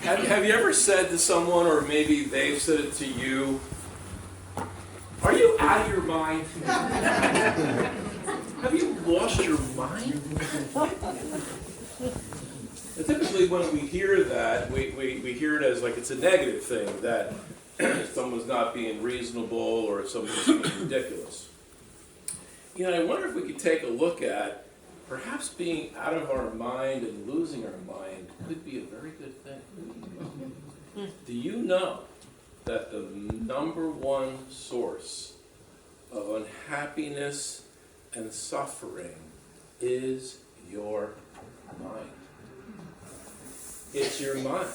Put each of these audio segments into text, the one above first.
Have you ever said to someone, or maybe they've said it to you, are you out of your mind? Have you lost your mind? And typically when we hear that, we hear it as like it's a negative thing, that someone's not being reasonable or someone's being ridiculous. You know, I wonder if we could take a look at perhaps being out of our mind and losing our mind could be a very good thing. Do you know that the number one source of unhappiness and suffering is your mind? It's your mind.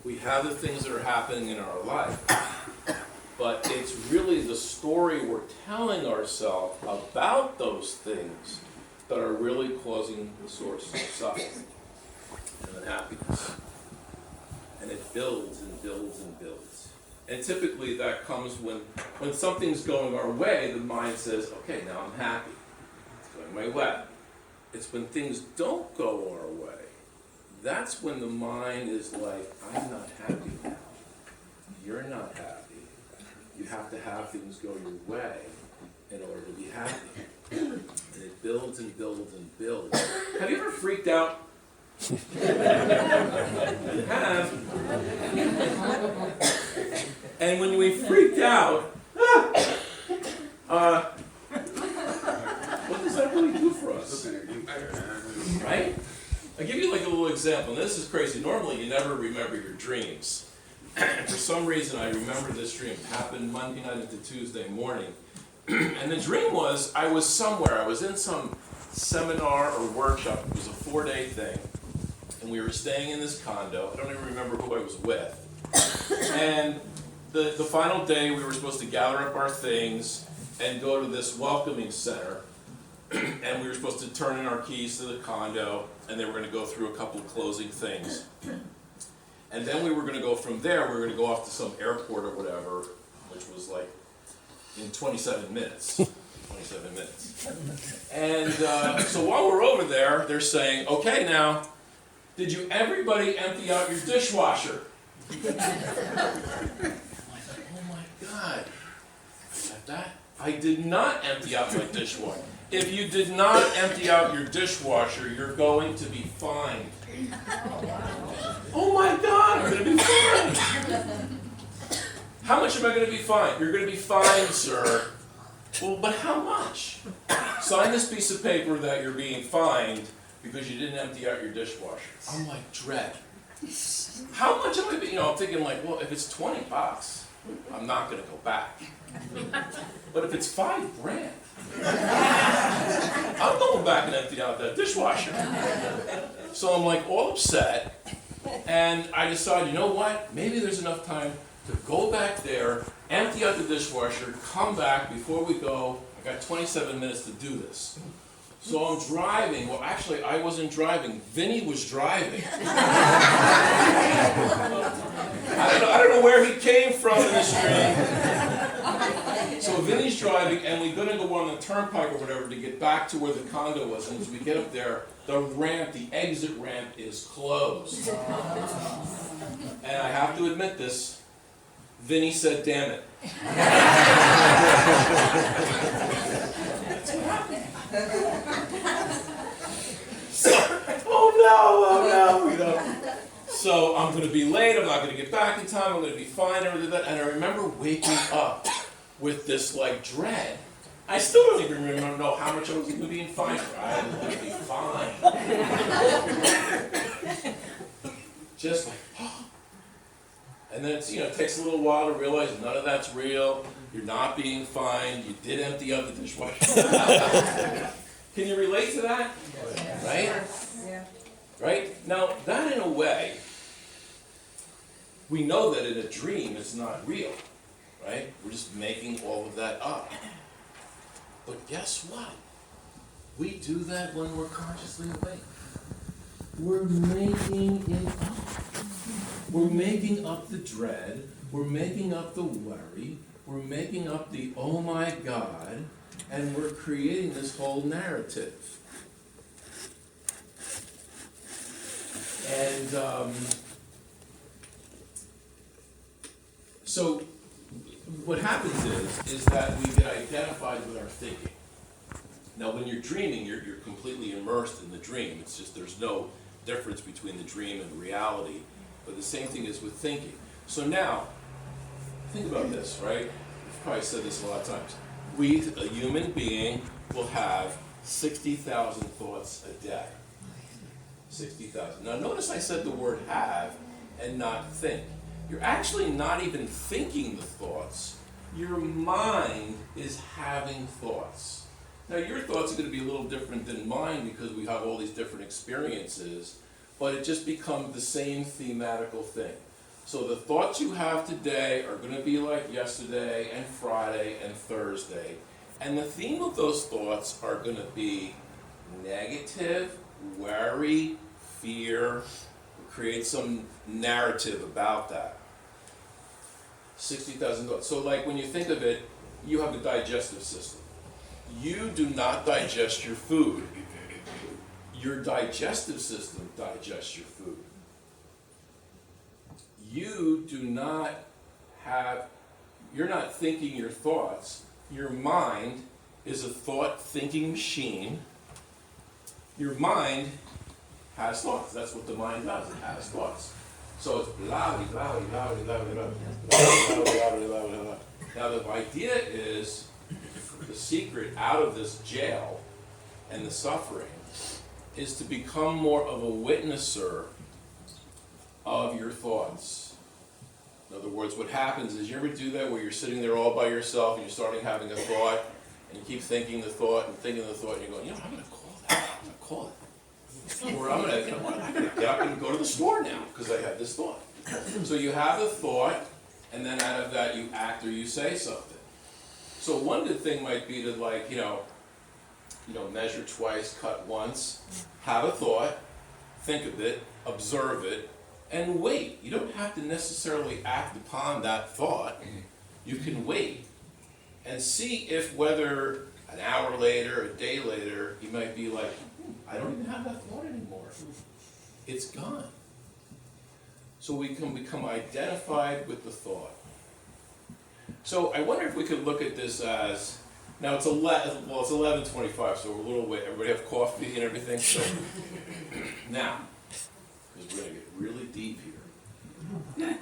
We have the things that are happening in our life, but it's really the story we're telling ourselves about those things that are really causing the source of suffering and unhappiness. And it builds and builds and builds. And typically that comes when something's going our way, the mind says, okay, now I'm happy. It's going my way. It's when things don't go our way, that's when the mind is like, I'm not happy now. You're not happy. You have to have things go your way in order to be happy. And it builds and builds and builds. Have you ever freaked out? You have. And when we freaked out, what does that really do for us? Right? I'll give you like a little example. And this is crazy. Normally you never remember your dreams. For some reason I remember this dream. It happened Monday night into Tuesday morning. And the dream was, I was somewhere. I was in some seminar or workshop. It was a 4-day thing. And we were staying in this condo. I don't even remember who I was with. And the final day, we were supposed to gather up our things and go to this welcoming center. And we were supposed to turn in our keys to the condo, and they were going to go through a couple of closing things. And then we were going to go from there, we were going to go off to some airport or whatever, which was like in 27 minutes. 27 minutes. And so while we're over there, they're saying, okay, now, did you everybody empty out your dishwasher? I'm like, oh my God. I did not empty out my dishwasher. If you did not empty out your dishwasher, you're going to be fined. Oh my God, I'm going to be fined. How much am I going to be fined? You're going to be fined, sir. Well, but how much? Sign this piece of paper that you're being fined because you didn't empty out your dishwasher. I'm like, dread. How much am I being, I'm thinking like, well, if it's $20, I'm not going to go back. But if it's $5,000, I'm going back and emptying out that dishwasher. So I'm like all upset, and I decide, you know what? Maybe there's enough time to go back there, empty out the dishwasher, come back before we go. I got 27 minutes to do this. So I'm driving. Well, actually, I wasn't driving. Vinny was driving. I don't know where he came from in this dream. So Vinny's driving, and we're going to go on the turnpike or whatever to get back to where the condo was. And as we get up there, the exit ramp is closed. And I have to admit this, Vinny said, damn it. That's what happened. Oh no. So I'm going to be late, I'm not going to get back in time, I'm going to be fine, and I remember waking up with this like dread. I still don't even know how much I was going to be fined for. I'm going to be fine. Just like, oh. And then it's, it takes a little while to realize none of that's real. You're not being fined. You did empty out the dishwasher. Can you relate to that? Yeah. Right? Yeah. Right? Now, that in a way, we know that in a dream it's not real. Right? We're just making all of that up. But guess what? We do that when we're consciously awake. We're making it up. We're making up the dread. We're making up the worry. We're making up the oh my God. And we're creating this whole narrative. And So what happens is that we get identified with our thinking. Now, when you're dreaming, you're completely immersed in the dream. It's just there's no difference between the dream and reality. But the same thing is with thinking. So now, think about this, right? I've probably said this a lot of times. A human being, will have 60,000 thoughts a day. 60,000. Now, notice I said the word have and not think. You're actually not even thinking the thoughts. Your mind is having thoughts. Now, your thoughts are going to be a little different than mine because we have all these different experiences, but it just becomes the same thematical thing. So the thoughts you have today are going to be like yesterday and Friday and Thursday, and the theme of those thoughts are going to be negative, worry, fear. Create some narrative about that. 60,000 thoughts. So like when you think of it, you have a digestive system. You do not digest your food. Your digestive system digests your food. You do not have, you're not thinking your thoughts. Your mind is a thought-thinking machine. Your mind has thoughts. That's what the mind does. It has thoughts. So it's blah, blah, blah, blah, blah, blah, blah, blah. Now the idea is, the secret out of this jail and the suffering is to become more of a witnesser of your thoughts. In other words, what happens is, you ever do that where you're sitting there all by yourself and you're starting having a thought and you keep thinking the thought and thinking the thought and you're going, I'm going to call that. I'm going to call it. Or I'm going to get up and go to the store now because I had this thought. So you have the thought, and then out of that you act or you say something. So one good thing might be to measure twice, cut once, have a thought, think of it, observe it, and wait. You don't have to necessarily act upon that thought. You can wait and see if whether an hour later, a day later, you might be like, I don't even have that thought anymore. It's gone. So we can become identified with the thought. So I wonder if we could look at this as, now it's 11:25, so we're a little late. Everybody have coffee and everything? So now, because we're going to get really deep here.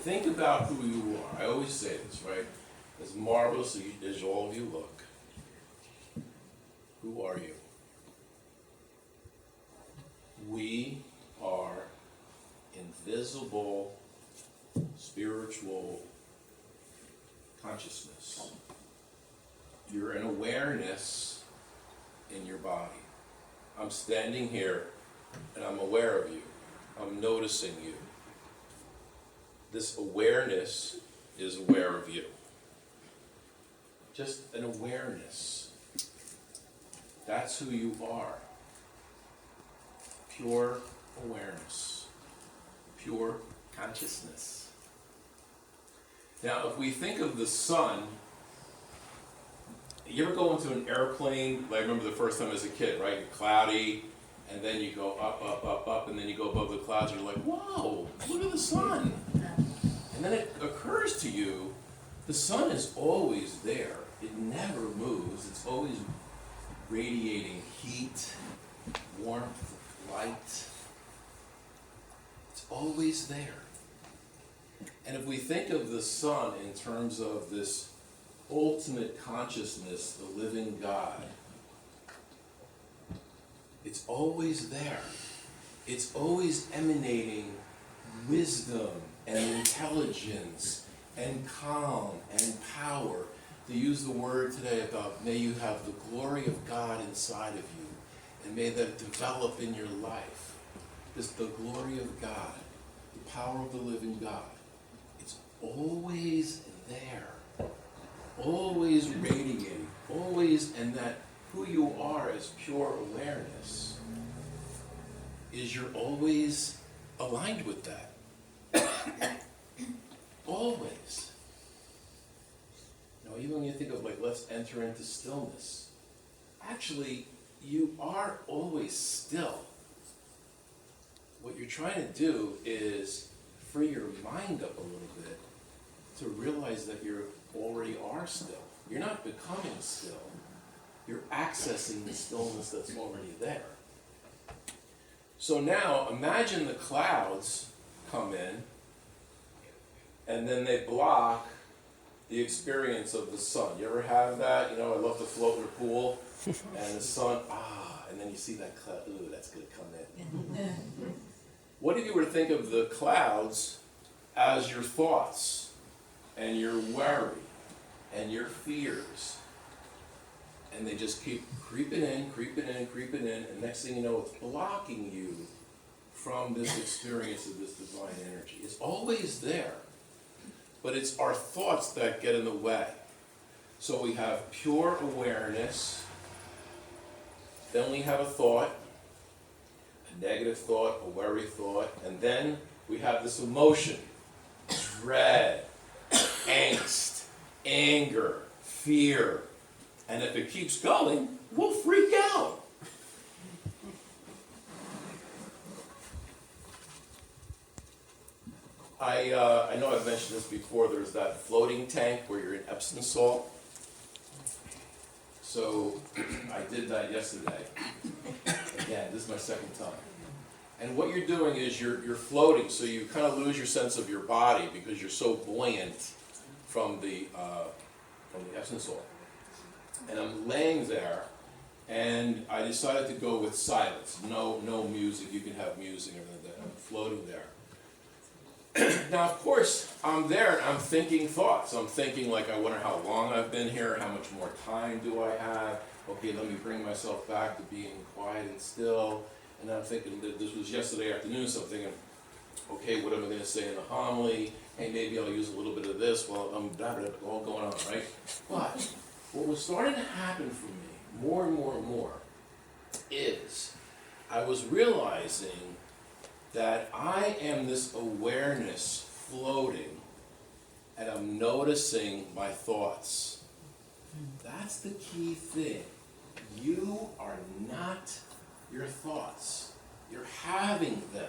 Think about who you are. I always say this, right? As marvelous as all of you look, who are you? We are invisible, spiritual consciousness. You're an awareness in your body. I'm standing here and I'm aware of you. I'm noticing you. This awareness is aware of you. Just an awareness. That's who you are. Pure awareness. Pure consciousness. Now, if we think of the sun, you ever go into an airplane? I remember the first time as a kid, right? You're cloudy, and then you go up, up, up, up, and then you go above the clouds, and you're like, whoa, look at the sun. And then it occurs to you, the sun is always there. It never moves. It's always radiating heat, warmth, light. It's always there. And if we think of the sun in terms of this ultimate consciousness, the living God, it's always there. It's always emanating wisdom and intelligence and calm and power. To use the word today about, may you have the glory of God inside of you, and may that develop in your life. This, the glory of God, the power of the living God. It's always there, always radiating, always, and that who you are as pure awareness is you're always aligned with that. Always. Now, even when you think of let's enter into stillness, actually, you are always still. What you're trying to do is free your mind up a little bit to realize that you already are still. You're not becoming still. You're accessing the stillness that's already there. So now, imagine the clouds come in, and then they block the experience of the sun. You ever have that? You know, I love to float in a pool, and the sun, and then you see that cloud, ooh, that's going to come in. What if you were to think of the clouds as your thoughts, and your worry, and your fears, and they just keep creeping in, and next thing you know, it's blocking you from this experience of this divine energy. It's always there, but it's our thoughts that get in the way. So we have pure awareness, then we have a thought, a negative thought, a worry thought, and then we have this emotion, dread, angst, anger, fear. And if it keeps going, we'll freak out. I know I've mentioned this before, there's that floating tank where you're in Epsom salt. So I did that yesterday. Again, this is my second time. And what you're doing is you're floating, so you kind of lose your sense of your body because you're so buoyant from the Epsom salt. And I'm laying there, and I decided to go with silence. No music. You can have music or anything like that. I'm floating there. Now, of course, I'm there, and I'm thinking thoughts. I'm thinking, like, I wonder how long I've been here, how much more time do I have? Okay, let me bring myself back to being quiet and still. And I'm thinking, this was yesterday afternoon, so I'm thinking, okay, what am I going to say in the homily? Hey, maybe I'll use a little bit of this while I'm all going on, right? But what was starting to happen for me, more and more, is I was realizing that I am this awareness floating, and I'm noticing my thoughts. That's the key thing. You are not your thoughts. You're having them.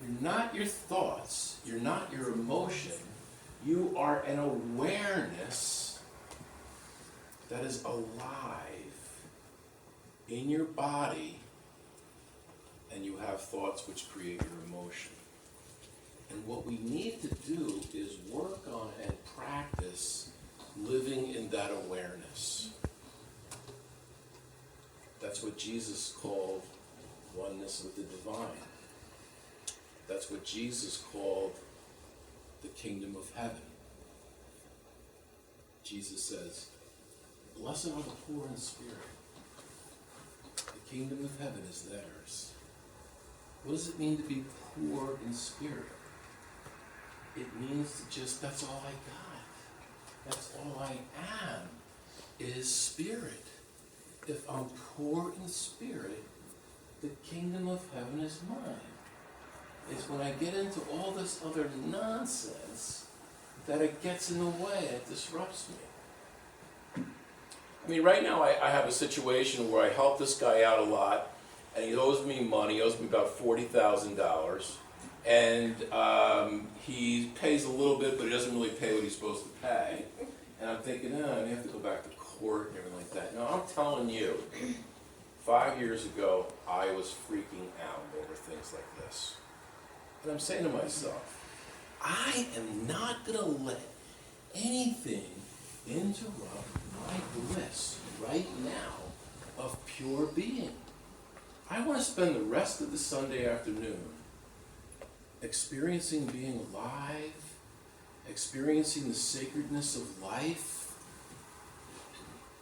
You're not your thoughts. You're not your emotion. You are an awareness that is alive in your body, and you have thoughts which create your emotion. And what we need to do is work on and practice living in that awareness. That's what Jesus called oneness with the divine. That's what Jesus called the kingdom of heaven. Jesus says, "Blessed are the poor in spirit. The kingdom of heaven is theirs." What does it mean to be poor in spirit? It means to just, that's all I got. That's all I am, is spirit. If I'm poor in spirit, the kingdom of heaven is mine. It's when I get into all this other nonsense that it gets in the way, it disrupts me. I mean, right now I have a situation where I help this guy out a lot, and he owes me money. He owes me about $40,000, and he pays a little bit, but he doesn't really pay what he's supposed to pay. And I'm thinking, I have to go back to court and everything like that. No, I'm telling you, 5 years ago, I was freaking out over things like this. And I'm saying to myself, I am not going to let anything interrupt my bliss right now of pure being. I want to spend the rest of the Sunday afternoon experiencing being alive, experiencing the sacredness of life,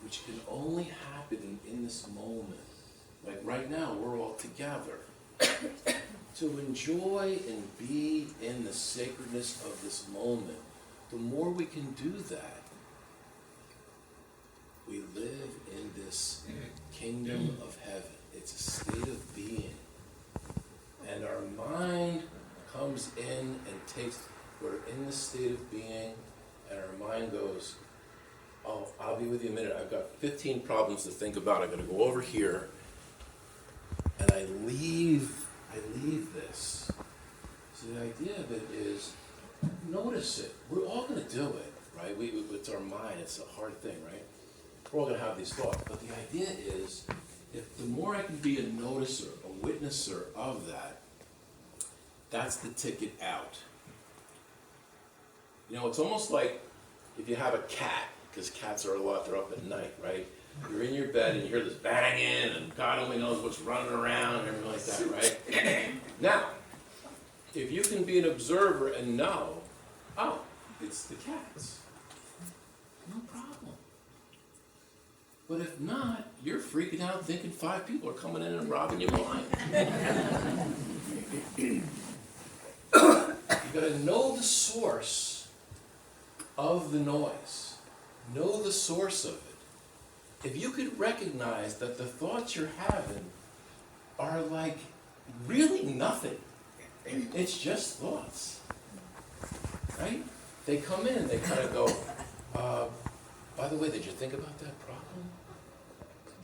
which can only happen in this moment. Like right now, we're all together. To enjoy and be in the sacredness of this moment, the more we can do that, we live in this kingdom of heaven. It's a state of being. And our mind comes in and takes, we're in the state of being, and our mind goes, oh, I'll be with you in a minute. I've got 15 problems to think about. I'm going to go over here. And I leave this. So the idea of it is, notice We're all going to have these thoughts. But the idea is, if the more I can be a noticer, a witnesser of that, that's the ticket out. You know, it's almost like if you have a cat, because cats are they're up at night, right? You're in your bed and you hear this banging and God only knows what's running around and everything like that, right? Now, if you can be an observer and know, oh, it's the cats, no problem. But if not, you're freaking out thinking 5 people are coming in and robbing you blind. You gotta know the source of the noise. Know the source of it. If you could recognize that the thoughts you're having are like really nothing, it's just thoughts, right? They come in and they kind of go, by the way, did you think about that problem?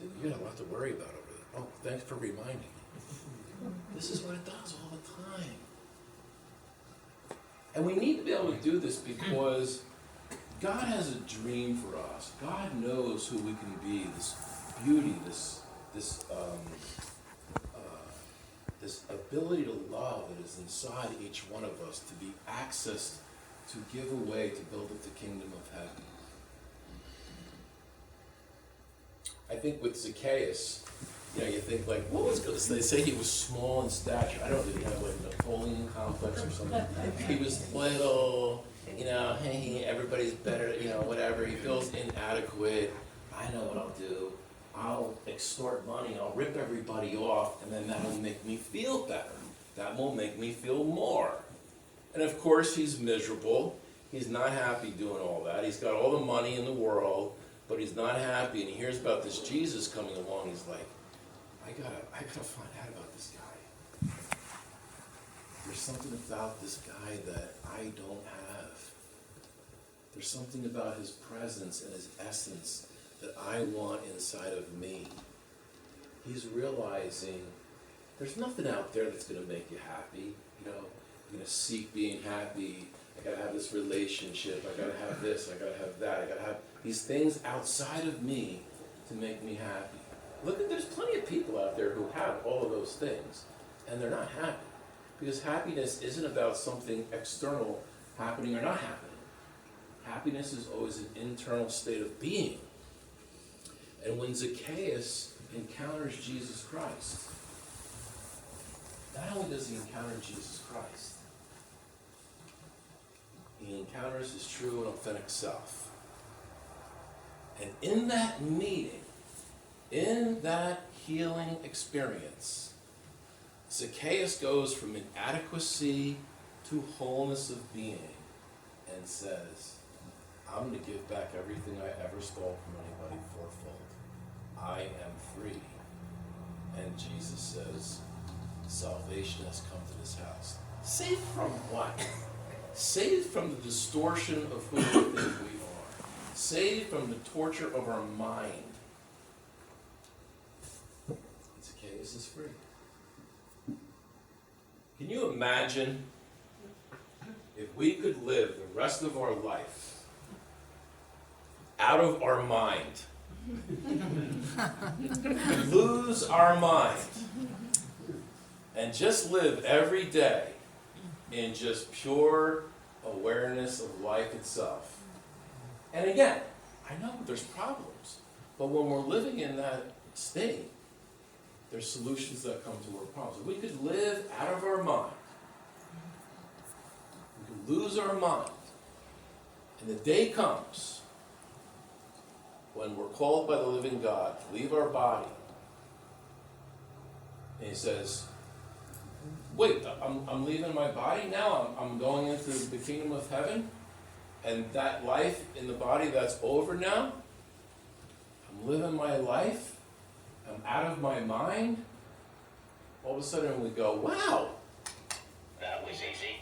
You got a lot to worry about over there. Oh, thanks for reminding me. This is what it does all the time. And we need to be able to do this because God has a dream for us. God knows who we can be, this beauty, this ability to love that is inside each one of us, to be accessed, to give away, to build up the kingdom of heaven. I think with Zacchaeus, you know, you think like, what was good? They say he was small in stature. I don't know, did he have like a Napoleon complex or something? He was little, you know, hey, everybody's better, you know, whatever. He feels inadequate. I know what I'll do. I'll extort money, I'll rip everybody off, and then that'll make me feel better. That will make me feel more. And of course, he's miserable. He's not happy doing all that. He's got all the money in the world, but he's not happy. And he hears about this Jesus coming along. He's like, I gotta find out about this guy. There's something about this guy that I don't have. There's something about his presence and his essence that I want inside of me. He's realizing there's nothing out there that's going to make you happy. You know, I'm going to seek being happy. I got to have this relationship. I got to have this. I got to have that. I got to have these things outside of me to make me happy. Look, there's plenty of people out there who have all of those things, and they're not happy. Because happiness isn't about something external happening or not happening. Happiness is always an internal state of being. And when Zacchaeus encounters Jesus Christ, not only does he encounter Jesus Christ, he encounters his true and authentic self. And in that meeting, in that healing experience, Zacchaeus goes from inadequacy to wholeness of being and says, I'm going to give back everything I ever stole from anybody fourfold. I am free. And Jesus says, salvation has come to this house. Saved from what? Saved from the distortion of who we think we are. Saved from the torture of our mind. Zacchaeus is free. Can you imagine if we could live the rest of our life out of our mind, lose our mind, and just live every day in just pure awareness of life itself? And again, I know there's problems, but when we're living in that state, there's solutions that come to our problems. If we could live out of our mind, we could lose our mind, and the day comes when we're called by the living God to leave our body, and he says, wait, I'm leaving my body now? I'm going into the kingdom of heaven? And that life in the body, that's over now? I'm living my life? I'm out of my mind? All of a sudden we go, wow! That was easy.